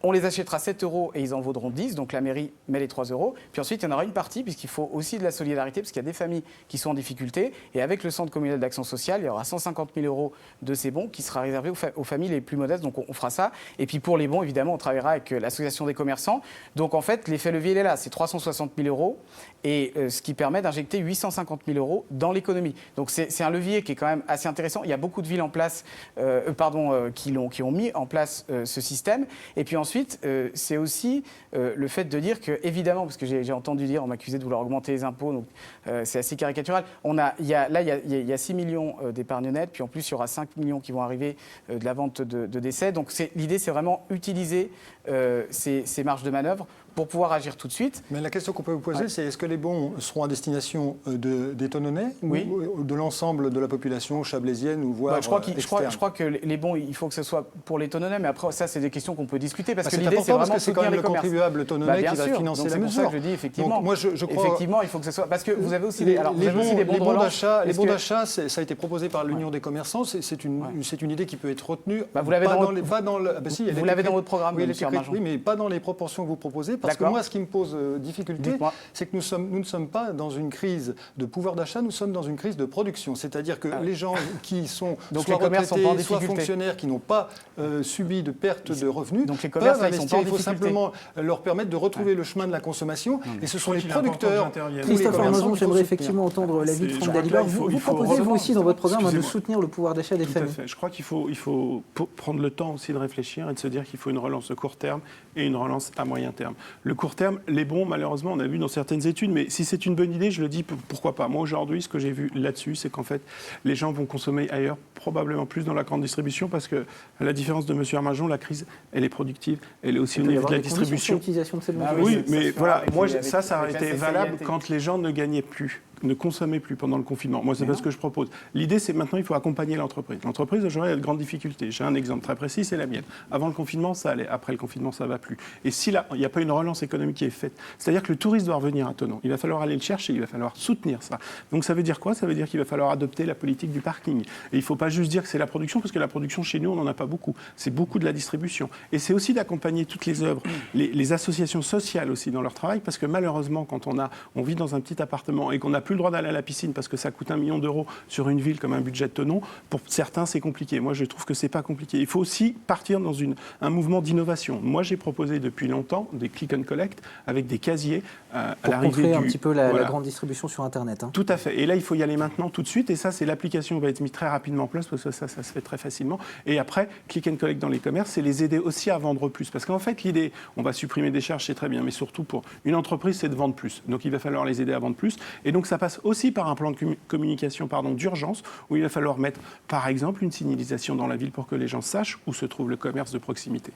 on les achètera 7 euros et ils en vaudront 10, donc la mairie met les 3 euros. Puis ensuite, il y en aura une partie, puisqu'il faut aussi de la solidarité, parce qu'il y a des familles qui sont en difficulté. Et avec le Centre communal d'action sociale, il y aura 150 000 euros de ces bons qui sera réservé aux familles les plus modestes. Donc on fera ça. Et puis pour les bons, évidemment, on travaillera avec l'association des commerçants. Donc en fait, l'effet levier, il est là. C'est 360 000 euros, et ce qui permet d'injecter 850 000 euros dans l'économie. Donc c'est un levier qui est quand même assez intéressant. Il y a beaucoup de villes en place, qui ont mis en place ce système. Et puis ensuite, c'est aussi le fait de dire que, évidemment, parce que j'ai entendu dire, on m'accusait de vouloir augmenter les impôts, donc c'est assez caricatural. Il y a 6 millions d'épargne nette, puis en plus, il y aura 5 millions qui vont arriver de la vente de décès. Donc l'idée, c'est vraiment utiliser ces marges de manœuvre pour pouvoir agir tout de suite. Mais la question qu'on peut vous poser, c'est est-ce que les bons seront à destination des Tononnais ou de l'ensemble de la population chablaisienne ou voire externe? Je crois que les bons, il faut que ce soit pour les Tononnais, mais après, ça, c'est des questions qu'on peut discuter, parce que c'est l'idée, c'est vraiment parce que c'est quand même le contribuable tonnonnais qui va financer la mesure. C'est pour ça que je dis, effectivement. Donc, moi, je crois... Effectivement, il faut que ce soit... Parce que vous avez aussi les bons d'achat. Les bons d'achat, ça a été proposé par l'Union des commerçants. C'est une idée qui peut être retenue. Vous l'avez dans votre programme, oui, mais pas dans les proportions que vous proposez, parce que moi, ce qui me pose difficulté, c'est que nous ne sommes pas dans une crise de pouvoir d'achat, nous sommes dans une crise de production. C'est-à-dire que les gens qui sont soit retraités, soit fonctionnaires, qui n'ont pas subi de perte de revenus, peuvent investir. Il faut simplement leur permettre de retrouver le chemin de la consommation. Et ce sont les producteurs. Christophe Armazon, j'aimerais effectivement entendre l'avis de Franck Dalibard. Vous proposez, vous aussi, dans votre programme, de soutenir le pouvoir d'achat des familles. Tout à fait. Je crois qu'il faut prendre le temps aussi de réfléchir et de se dire qu'il faut une relance à court terme et une relance à moyen terme. Le court terme, les bons, malheureusement, on a vu dans certaines études, mais si c'est une bonne idée, je le dis, pourquoi pas. Moi, aujourd'hui, ce que j'ai vu là-dessus, c'est qu'en fait, les gens vont consommer ailleurs, probablement plus dans la grande distribution, parce que, à la différence de M. Armajon, la crise, elle est productive, elle est aussi au niveau de la distribution. Oui, mais voilà, moi, ça a été valable quand les gens ne gagnaient plus, ne consommaient plus pendant le confinement. Moi, c'est pas ce que je propose. L'idée, c'est maintenant, il faut accompagner l'entreprise. L'entreprise, aujourd'hui, a de grandes difficultés. J'ai un exemple très précis, c'est la mienne. Avant le confinement, ça allait. Après le confinement, ça va plus. Et si là, il n'y a pas une relance économique qui est faite, c'est-à-dire que le touriste doit revenir à Thonon. Il va falloir aller le chercher, il va falloir soutenir ça. Donc ça veut dire quoi? Ça veut dire qu'il va falloir adopter la politique du parking. Et il ne faut pas juste dire que c'est la production, parce que la production, chez nous, on n'en a pas beaucoup. C'est beaucoup de la distribution. Et c'est aussi d'accompagner toutes les œuvres, les associations sociales aussi dans leur travail, parce que malheureusement, quand on vit dans un petit appartement et qu'on n'a plus le droit d'aller à la piscine parce que ça coûte 1 million d'euros sur une ville comme un budget de Thonon, pour certains, c'est compliqué. Moi, je trouve que c'est pas compliqué. Il faut aussi partir dans un mouvement d'innovation. Moi, j'ai proposé depuis longtemps des click and collect avec des casiers à l'arrivée pour contrer un petit peu la grande distribution sur Internet. Hein. Tout à fait. Et là, il faut y aller maintenant, tout de suite. Et ça, c'est l'application qui va être mise très rapidement en place parce que ça se fait très facilement. Et après, click and collect dans les commerces, c'est les aider aussi à vendre plus. Parce qu'en fait, l'idée, on va supprimer des charges, c'est très bien, mais surtout pour une entreprise, c'est de vendre plus. Donc, il va falloir les aider à vendre plus. Et donc, ça passe aussi par un plan de communication d'urgence où il va falloir mettre, par exemple, une signalisation dans la ville pour que les gens sachent où se trouve le commerce de proximité.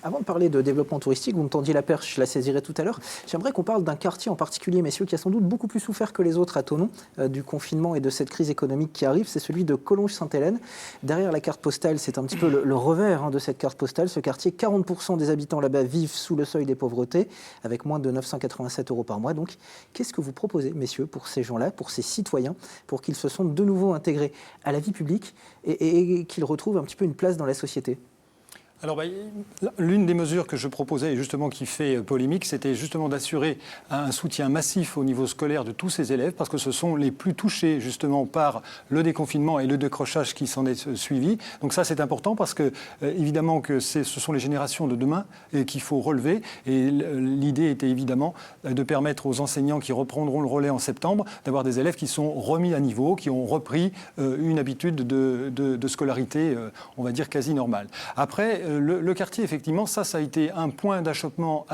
Avant de parler de développement touristique, vous me tendiez la perche, je la saisirai tout à l'heure. J'aimerais qu'on parle d'un quartier en particulier, messieurs, qui a sans doute beaucoup plus souffert que les autres à Thonon du confinement et de cette crise économique qui arrive. C'est celui de Collonges-Sainte-Hélène. Derrière la carte postale, c'est un petit peu le revers de cette carte postale. Ce quartier, 40% des habitants là-bas vivent sous le seuil des pauvretés, avec moins de 987 € par mois. Donc, qu'est-ce que vous proposez, messieurs, pour ces gens-là, pour ces citoyens, pour qu'ils se sentent de nouveau intégrés à la vie publique et qu'ils retrouvent un petit peu une place dans la société ? Alors, l'une des mesures que je proposais, et justement qui fait polémique, c'était justement d'assurer un soutien massif au niveau scolaire de tous ces élèves, parce que ce sont les plus touchés justement par le déconfinement et le décrochage qui s'en est suivi. Donc ça, c'est important parce que, évidemment, que ce sont les générations de demain qu'il faut relever. Et l'idée était évidemment de permettre aux enseignants qui reprendront le relais en septembre d'avoir des élèves qui sont remis à niveau, qui ont repris une habitude de scolarité, on va dire, quasi normale. Après, le quartier, effectivement, ça a été un point d'achoppement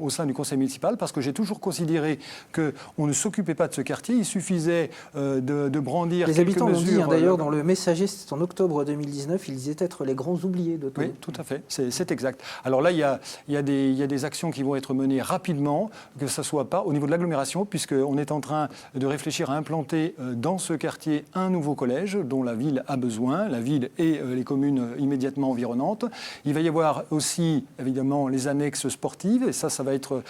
au sein du conseil municipal, parce que j'ai toujours considéré qu'on ne s'occupait pas de ce quartier. Il suffisait de brandir les quelques habitants l'ont mesures. dit, d'ailleurs, dans le Messager, c'était en octobre 2019, ils disaient être les grands oubliés de Tonon. Oui, tout à fait, c'est exact. Alors là, il y a des actions qui vont être menées rapidement, que ce soit pas au niveau de l'agglomération, puisqu'on est en train de réfléchir à implanter dans ce quartier un nouveau collège dont la ville a besoin, la ville et les communes immédiatement environnantes. Il va y avoir aussi, évidemment, les annexes sportives, et ça va être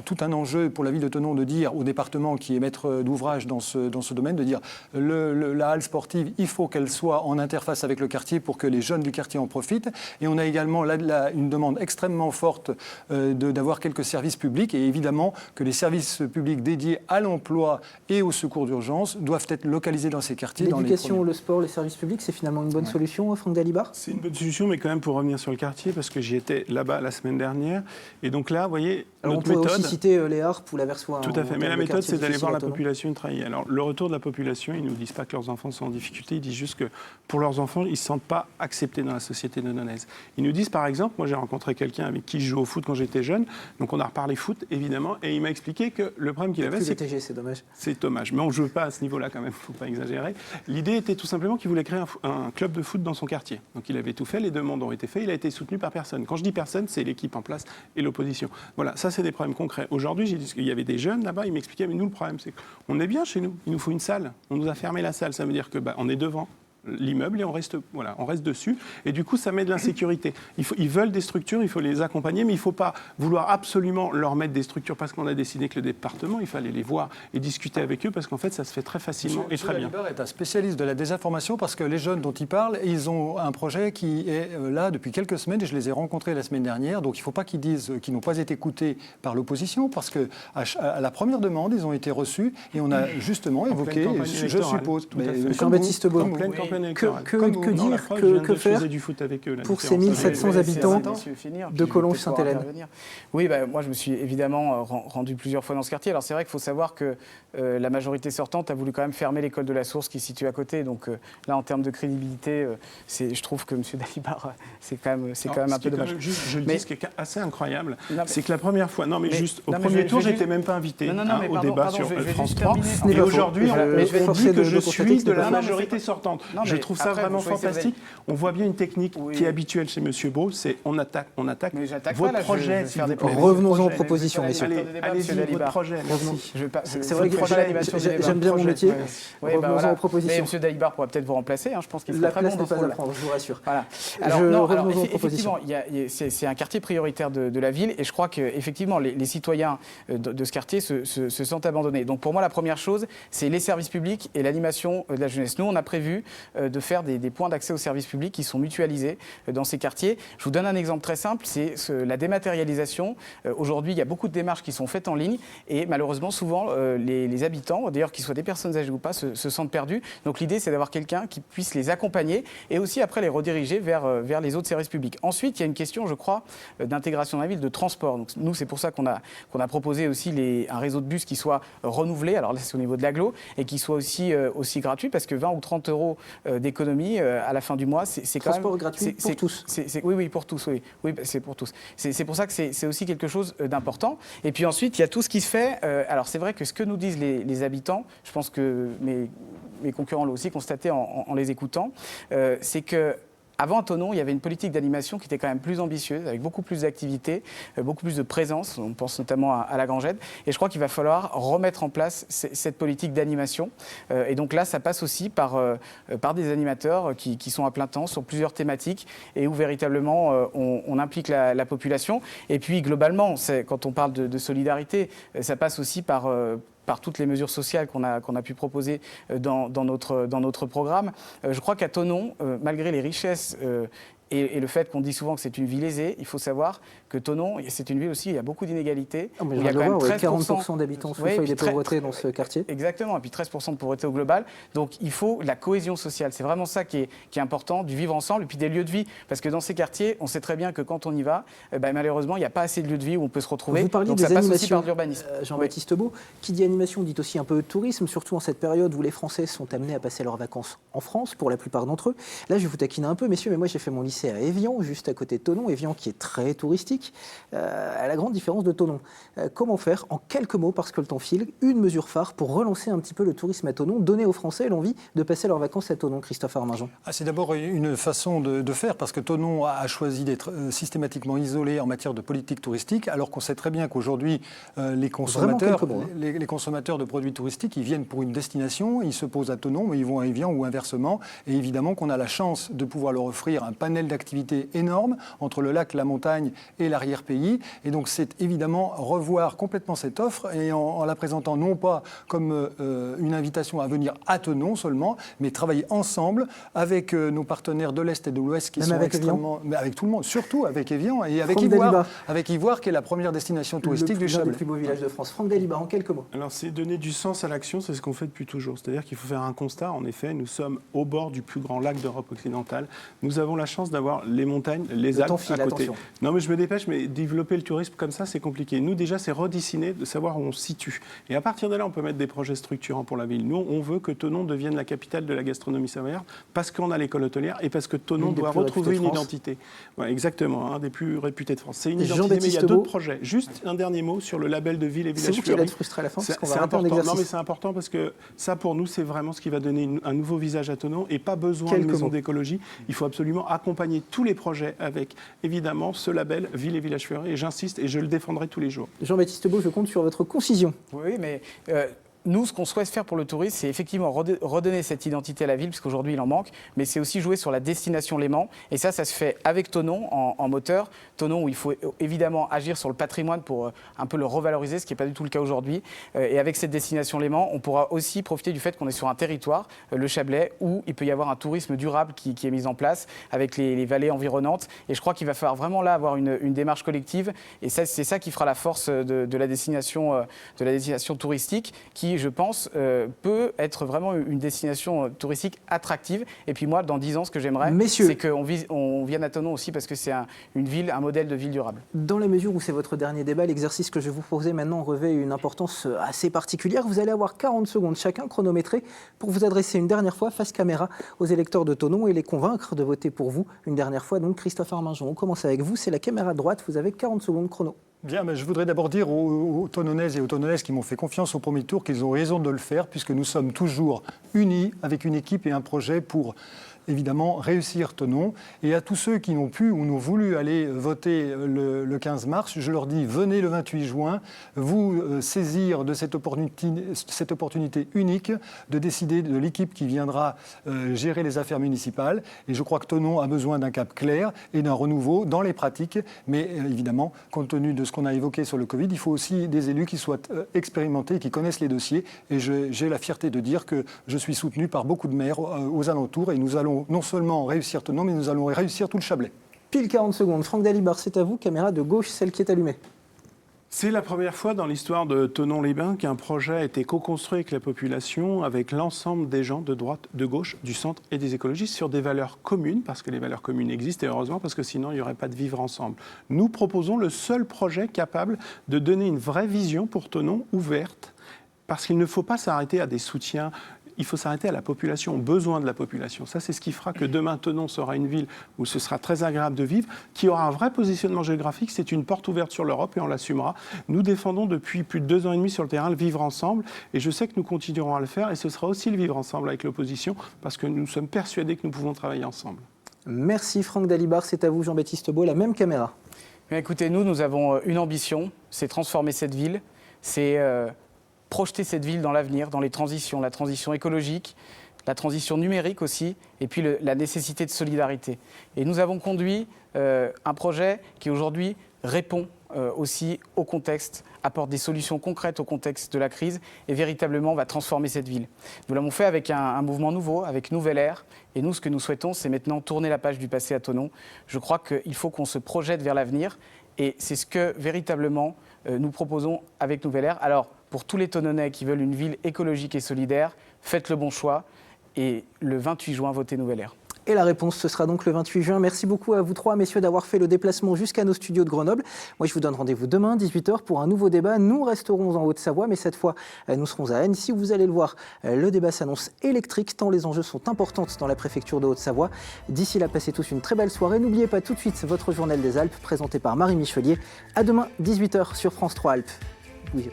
tout un enjeu pour la ville de Thonon de dire au département qui est maître d'ouvrage dans ce domaine, de dire la halle sportive, il faut qu'elle soit en interface avec le quartier pour que les jeunes du quartier en profitent. Et on a également une demande extrêmement forte d'avoir quelques services publics, et évidemment que les services publics dédiés à l'emploi et au secours d'urgence doivent être localisés dans ces quartiers. L'éducation, le sport, les services publics, c'est finalement une bonne solution, Franck Dalibard ? C'est une bonne solution, mais quand même pour revenir sur le quartier, parce que j'y étais là-bas la semaine dernière, et donc là, vous voyez, alors notre on pourrait méthode... aussi citer les Harpes ou la Versoix. Tout à fait, mais la méthode, c'est d'aller voir la population travailler. Alors, le retour de la population, ils ne nous disent pas que leurs enfants sont en difficulté, ils disent juste que pour leurs enfants, ils ne se sentent pas acceptés dans la société nonaise. Ils nous disent, par exemple, moi j'ai rencontré quelqu'un avec qui je joue au foot quand j'étais jeune, donc on a reparlé foot, évidemment, et il m'a expliqué que le problème qu'il avait, c'est... VTG, c'est dommage. C'est dommage, mais on ne joue pas à ce niveau-là quand même, il ne faut pas exagérer. L'idée était tout simplement qu'il voulait créer un club de foot dans son quartier. Donc il avait tout fait, les demandes ont été faites, il a été soutenu par personne. Quand je dis personne, c'est l'équipe en place et l'opposition. Voilà, ça c'est des problèmes concrets. Aujourd'hui, j'ai dit qu'il y avait des jeunes là-bas, ils m'expliquaient, mais nous le problème c'est qu'on est bien chez nous, il nous faut une salle. On nous a fermé la salle, ça veut dire qu'on est devant l'immeuble et on reste dessus. Et du coup, ça met de l'insécurité. Ils veulent des structures, il faut les accompagner, mais il ne faut pas vouloir absolument leur mettre des structures parce qu'on a décidé que le département, il fallait les voir et discuter avec eux parce qu'en fait, ça se fait très facilement et très bien. Dalibard est un spécialiste de la désinformation parce que les jeunes dont il parle, ils ont un projet qui est là depuis quelques semaines et je les ai rencontrés la semaine dernière. Donc il ne faut pas qu'ils disent qu'ils n'ont pas été écoutés par l'opposition parce qu'à la première demande, ils ont été reçus et on a justement évoqué, je suppose, Jean-Baptiste Baud. Que dire, que faire pour ces 1700 habitants de Collonges-Sainte-Hélène? Oui, moi je me suis évidemment rendu plusieurs fois dans ce quartier. Alors c'est vrai qu'il faut savoir que la majorité sortante a voulu quand même fermer l'école de la Source qui se situe à côté. Donc là, en termes de crédibilité, je trouve que M. Dalibard, c'est quand même un peu dommage. Je le dis, ce qui est assez incroyable, c'est que la première fois, au premier tour, j'étais même pas invité au débat sur France 3. Et aujourd'hui, on dit que je suis de la majorité sortante. Je trouve ça vraiment fantastique. On voit bien une technique qui est habituelle chez M. Beau, c'est on attaque votre projet. Revenons-en aux propositions, messieurs. Allez-y, votre projet. C'est vrai que j'aime bien mon métier. Revenons-en aux propositions. Mais M. Dalibard pourra peut-être vous remplacer. Je pense qu'il la serait très bon place n'est dans pas à prendre, je vous rassure. Voilà. Alors, effectivement, c'est un quartier prioritaire de la ville et je crois qu'effectivement, les citoyens de ce quartier se sentent abandonnés. Donc pour moi, la première chose, c'est les services publics et l'animation de la jeunesse. Nous, on a prévu de faire des points d'accès aux services publics qui sont mutualisés dans ces quartiers. Je vous donne un exemple très simple, c'est la dématérialisation. Aujourd'hui, il y a beaucoup de démarches qui sont faites en ligne et malheureusement, souvent, les habitants, d'ailleurs qu'ils soient des personnes âgées ou pas, se sentent perdus. Donc l'idée, c'est d'avoir quelqu'un qui puisse les accompagner et aussi après les rediriger vers les autres services publics. Ensuite, il y a une question, je crois, d'intégration dans la ville, de transport. Donc, nous, c'est pour ça qu'on a proposé aussi un réseau de bus qui soit renouvelé, alors là, c'est au niveau de l'agglo, et qui soit aussi gratuit parce que 20 ou 30 euros d'économie à la fin du mois, c'est quand même... Transport gratuit pour tous. Oui, pour tous, oui, c'est pour tous. C'est pour ça que c'est aussi quelque chose d'important. Et puis ensuite, il y a tout ce qui se fait. Alors c'est vrai que ce que nous disent les habitants, je pense que mes concurrents l'ont aussi constaté en les écoutant, c'est que avant, à Thonon, il y avait une politique d'animation qui était quand même plus ambitieuse, avec beaucoup plus d'activités, beaucoup plus de présence. On pense notamment à la Grangette. Et je crois qu'il va falloir remettre en place cette politique d'animation. Et donc là, ça passe aussi par des animateurs qui sont à plein temps sur plusieurs thématiques et où véritablement on implique la population. Et puis globalement, quand on parle de solidarité, ça passe aussi par toutes les mesures sociales qu'on a pu proposer dans notre programme. Je crois qu'à Thonon, malgré les richesses Et le fait qu'on dit souvent que c'est une ville aisée, il faut savoir que Thonon, c'est une ville aussi où il y a beaucoup d'inégalités. Oh, mais Il y a je quand viens même de le voir, 13%, 40% d'habitants sous Oui, le seuil de puis pauvreté dans ce quartier. Exactement, et puis 13% de pauvreté au global. Donc il faut la cohésion sociale. C'est vraiment ça qui est important, du vivre ensemble, et puis des lieux de vie. Parce que dans ces quartiers, on sait très bien que quand on y va, malheureusement, il n'y a pas assez de lieux de vie où on peut se retrouver. Vous parliez Donc des ça passe aussi animations, par l'urbanisme. Jean-Baptiste Beau. Qui dit animation dit aussi un peu de tourisme, surtout en cette période où les Français sont amenés à passer leurs vacances en France, pour la plupart d'entre eux. Là, je vais vous taquiner un peu, messieurs, mais moi j'ai fait mon lycée à Évian, juste à côté de Thonon. Évian qui est très touristique, à la grande différence de Thonon. Comment faire, en quelques mots, parce que le temps file, une mesure phare pour relancer un petit peu le tourisme à Thonon, donner aux Français l'envie de passer leurs vacances à Thonon, Christophe Arminjon? C'est d'abord une façon de faire, parce que Thonon a choisi d'être systématiquement isolé en matière de politique touristique, alors qu'on sait très bien qu'aujourd'hui, les consommateurs de produits touristiques, ils viennent pour une destination, ils se posent à Thonon, mais ils vont à Évian ou inversement. Et évidemment qu'on a la chance de pouvoir leur offrir un panel d'activités énorme entre le lac, la montagne et l'arrière-pays. Et donc c'est évidemment revoir complètement cette offre et en la présentant non pas comme une invitation à venir à Thonon seulement, mais travailler ensemble avec nos partenaires de l'Est et de l'Ouest qui Même sont avec extrêmement... Mais avec tout le monde, surtout avec Évian et avec Ivoire qui est la première destination touristique du Chablais. Le plus beau village de France. Franck Dalibar, en quelques mots. Alors c'est donner du sens à l'action, c'est ce qu'on fait depuis toujours. C'est-à-dire qu'il faut faire un constat. En effet, nous sommes au bord du plus grand lac d'Europe occidentale. Nous avons la chance d'avoir les montagnes, les Alpes à côté. Attention. Non mais je me dépêche, mais développer le tourisme comme ça, c'est compliqué. Nous déjà, c'est redessiner, de savoir où on se situe. Et à partir de là, on peut mettre des projets structurants pour la ville. Nous, on veut que Thonon devienne la capitale de la gastronomie savoyarde parce qu'on a l'école hôtelière et parce que Thonon doit retrouver une identité. Ouais, exactement, un des plus réputés de France. C'est une identité, mais il y a d'autres projets. Juste un dernier mot sur le label de ville et village fleuris. C'est vous qui allez fleuris. être frustré à la fin parce qu'on C'est va rater un important. exercice. Non, mais c'est important parce que ça, pour nous, c'est vraiment ce qui va donner un nouveau visage à Thonon et pas besoin de maison d'écologie. Il faut absolument accompagner tous les projets avec, évidemment, ce label ville et village fleuris. Et j'insiste et je le défendrai tous les jours. Jean-Baptiste Beau, je compte sur votre concision. Oui, mais nous, ce qu'on souhaite faire pour le tourisme, c'est effectivement redonner cette identité à la ville, parce qu'aujourd'hui, il en manque, mais c'est aussi jouer sur la destination Léman. Et ça se fait avec Thonon en moteur. Thonon, où il faut évidemment agir sur le patrimoine pour un peu le revaloriser, ce qui n'est pas du tout le cas aujourd'hui. Et avec cette destination Léman, on pourra aussi profiter du fait qu'on est sur un territoire, le Chablais, où il peut y avoir un tourisme durable qui est mis en place avec les vallées environnantes. Et je crois qu'il va falloir vraiment là avoir une démarche collective. Et ça, c'est ça qui fera la force de la destination touristique, qui, je pense, peut être vraiment une destination touristique attractive. Et puis moi, dans 10 ans, ce que j'aimerais, c'est qu'on vienne à Thonon aussi parce que c'est une ville, un modèle de ville durable. Dans la mesure où c'est votre dernier débat, l'exercice que je vais vous poser maintenant revêt une importance assez particulière. Vous allez avoir 40 secondes chacun chronométrées pour vous adresser une dernière fois face caméra aux électeurs de Thonon et les convaincre de voter pour vous une dernière fois. Donc Christophe Arminjon, on commence avec vous, c'est la caméra de droite, vous avez 40 secondes chrono. Bien, mais je voudrais d'abord dire aux Thononnaises et aux Thononnaises qui m'ont fait confiance au premier tour qu'ils ont raison de le faire puisque nous sommes toujours unis avec une équipe et un projet pour évidemment réussir Thonon. Et à tous ceux qui n'ont pu ou n'ont voulu aller voter le 15 mars, je leur dis venez le 28 juin, vous saisir de cette opportunité unique de décider de l'équipe qui viendra gérer les affaires municipales. Et je crois que Thonon a besoin d'un cap clair et d'un renouveau dans les pratiques. Mais évidemment, compte tenu de ce qu'on a évoqué sur le Covid, il faut aussi des élus qui soient expérimentés, qui connaissent les dossiers. Et j'ai la fierté de dire que je suis soutenu par beaucoup de maires aux alentours et nous allons non seulement réussir Thonon, mais nous allons réussir tout le Chablais. Pile 40 secondes. Franck Dalibar, c'est à vous. Caméra de gauche, celle qui est allumée. C'est la première fois dans l'histoire de Thonon-les-Bains qu'un projet a été co-construit avec la population, avec l'ensemble des gens de droite, de gauche, du centre et des écologistes sur des valeurs communes, parce que les valeurs communes existent et heureusement, parce que sinon il n'y aurait pas de vivre ensemble. Nous proposons le seul projet capable de donner une vraie vision pour Thonon ouverte, parce qu'il ne faut pas s'arrêter à des soutiens. Il faut s'arrêter à la population, aux besoins de la population. Ça, c'est ce qui fera que demain, Thonon sera une ville où ce sera très agréable de vivre, qui aura un vrai positionnement géographique. C'est une porte ouverte sur l'Europe et on l'assumera. Nous défendons depuis plus de 2 ans et demi sur le terrain le vivre ensemble et je sais que nous continuerons à le faire et ce sera aussi le vivre ensemble avec l'opposition parce que nous sommes persuadés que nous pouvons travailler ensemble. Merci Franck Dalibar, c'est à vous Jean-Baptiste Beau, la même caméra. Mais écoutez, nous avons une ambition, c'est transformer cette ville, c'est projeter cette ville dans l'avenir, dans les transitions, la transition écologique, la transition numérique aussi, et puis la nécessité de solidarité. Et nous avons conduit un projet qui aujourd'hui répond aussi au contexte, apporte des solutions concrètes au contexte de la crise et véritablement va transformer cette ville. Nous l'avons fait avec un mouvement nouveau, avec Nouvelle Ère. Et nous, ce que nous souhaitons, c'est maintenant tourner la page du passé à Thonon. Je crois qu'il faut qu'on se projette vers l'avenir et c'est ce que véritablement nous proposons avec Nouvelle Ère. Alors, pour tous les Thononnais qui veulent une ville écologique et solidaire, faites le bon choix et le 28 juin, votez Nouvelle Ère. Et la réponse, ce sera donc le 28 juin. Merci beaucoup à vous trois, messieurs, d'avoir fait le déplacement jusqu'à nos studios de Grenoble. Moi, je vous donne rendez-vous demain, 18h, pour un nouveau débat. Nous resterons en Haute-Savoie, mais cette fois, nous serons à Annecy. Vous allez le voir, le débat s'annonce électrique, tant les enjeux sont importants dans la préfecture de Haute-Savoie. D'ici là, passez tous une très belle soirée. N'oubliez pas tout de suite votre journal des Alpes, présenté par Marie Michelier. À demain, 18h, sur France 3 Alpes. Oui.